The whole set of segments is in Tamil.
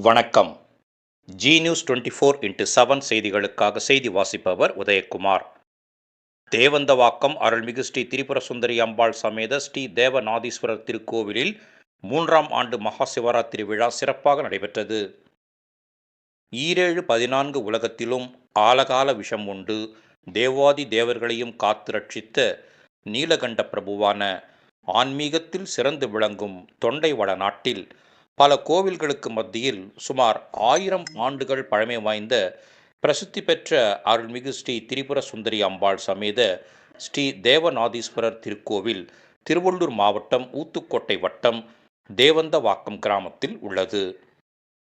வணக்கம். ஜி நியூஸ் 24x7 செய்திகளுக்காக செய்தி வாசிப்பவர் உதயகுமார். தேவந்தவாக்கம் அருள்மிகு ஸ்ரீ திரிபுர சுந்தரி அம்பாள் சமேத ஸ்ரீ தேவநாதீஸ்வரர் திருக்கோவிலில் 3ஆம் ஆண்டு மகா சிவராத்திரி விழா சிறப்பாக நடைபெற்றது. ஈரேழு 14 உலகத்திலும் ஆலகால விஷம் உண்டு தேவாதி தேவர்களையும் காத்து ரட்சித்த நீலகண்ட பிரபுவான ஆன்மீகத்தில் சிறந்து விளங்கும் தொண்டை வட நாட்டில் பல கோவில்களுக்கு மத்தியில் சுமார் 1000 ஆண்டுகள் பழமை வாய்ந்த பிரசித்தி பெற்ற அருள்மிகு ஸ்ரீ திரிபுர சுந்தரி அம்பாள் சமேத ஸ்ரீ தேவநாதீஸ்வரர் திருக்கோவில் திருவள்ளூர் மாவட்டம் ஊத்துக்கோட்டை வட்டம் தேவந்தவாக்கம் கிராமத்தில் உள்ளது.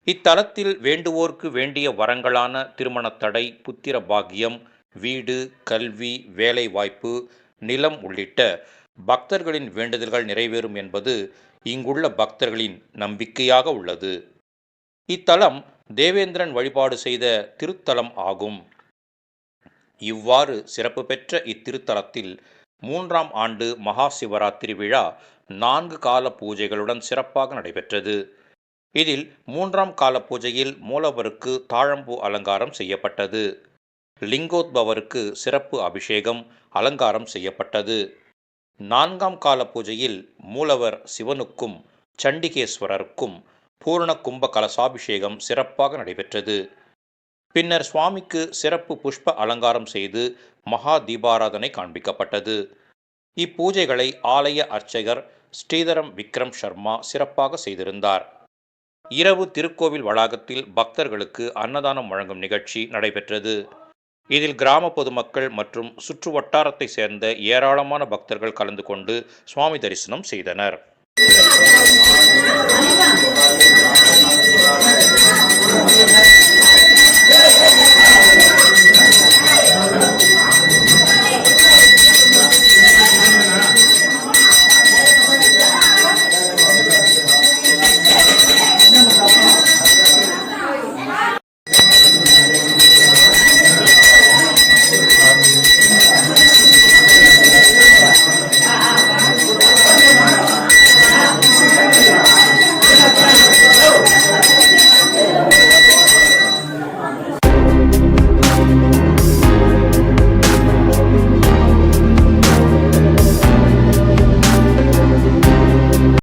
இத்தலத்தில் வேண்டுவோர்க்கு வேண்டிய வரங்களான திருமணத்தடை, புத்திர பாக்கியம், வீடு, கல்வி, வேலை வாய்ப்பு, நிலம் உள்ளிட்ட பக்தர்களின் வேண்டுதல்கள் நிறைவேறும் என்பது இங்குள்ள பக்தர்களின் நம்பிக்கையாக உள்ளது. இத்தலம் தேவேந்திரன் வழிபாடு செய்த திருத்தலம் ஆகும். இவ்வாறு சிறப்பு பெற்ற இத்திருத்தலத்தில் 3ஆம் ஆண்டு மகா சிவராத்திரி விழா 4 கால பூஜைகளுடன் சிறப்பாக நடைபெற்றது. இதில் 3ஆம் கால பூஜையில் மூலவருக்கு தாழம்பூ அலங்காரம் செய்யப்பட்டது. லிங்கோத்பவருக்கு சிறப்பு அபிஷேகம், அலங்காரம் செய்யப்பட்டது. 4ஆம் கால பூஜையில் மூலவர் சிவனுக்கும் சண்டிகேஸ்வரருக்கும் பூரண கும்ப கலசாபிஷேகம் சிறப்பாக நடைபெற்றது. பின்னர் சுவாமிக்கு சிறப்பு புஷ்ப அலங்காரம் செய்து மகா தீபாராதனை காண்பிக்கப்பட்டது. இப்பூஜைகளை ஆலய அர்ச்சகர் ஸ்ரீதரம் விக்ரம் சர்மா சிறப்பாக செய்திருந்தார். இரவு திருக்கோவில் வளாகத்தில் பக்தர்களுக்கு அன்னதானம் வழங்கும் நிகழ்ச்சி நடைபெற்றது. இதில் கிராம பொதுமக்கள் மற்றும் சுற்று வட்டாரத்தை சேர்ந்த ஏராளமான பக்தர்கள் கலந்து கொண்டு சுவாமி தரிசனம் செய்தனர்.